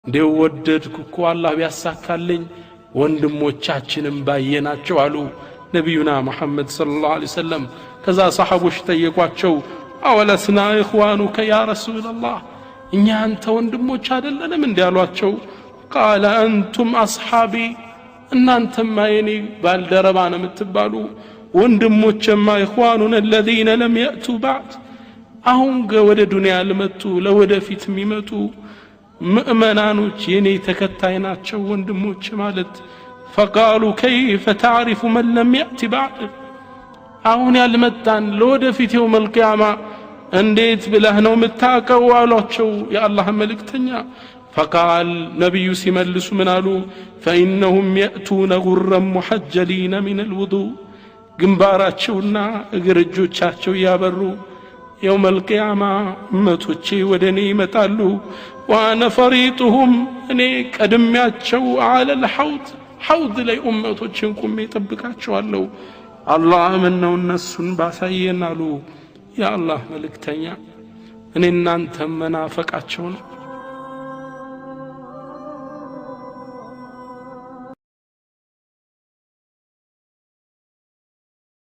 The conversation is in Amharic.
እንደወደድኩ እኮ አላህ ቢያሳካልኝ ወንድሞቻችንም ባየናቸው አሉ ነብዩና መሐመድ ሰለላሁ ዐለይሂ ወሰለም ከዛ ሰሃቦች ጠየቋቸው አወለስና ኢኽዋኑከ ያ ረሱላላህ እኛ አንተ ወንድሞች አይደለንም እንዴ አሏቸው قال انتم اصحابي እናንተማ የኔ ባልደረባ ነው የምትባሉ ወንድሞችማ ኢኽዋኑና الذين لم يأتوا بعد አሁን ወደ ዱንያ ለመጡ ለወደፊት የሚመጡ ምእመናኖች የኔ ተከታይ ናቸው ወንድሞች ማለት فقالوا كيف تعرف من لم يأتي بعد አሁን ያልመጣን ለወደፊት يوم القيامة እንዴት ብለህ ነው የምታውቀው አሏቸው የአላህ መልእክተኛ فقال نبي ሲመልሱ ምን አሉ فإنهم يأتون غرا محجلين من الوضوء ግንባራቸውና እግሮቻቸው ያበሩ يوم القيامة እመቶቼ ወደኔ ይመጣሉ وانا فريطهم እኔ ቀድሚያቸው على الحوض حوض ላይ እመቶችን ቆሜ ተጠብቃቸዋለሁ አላህ ምነው እነሱን ባሳየን አሉ ያ አላህ መልእክተኛ እኔ እናንተ መናፈቃቸው ነው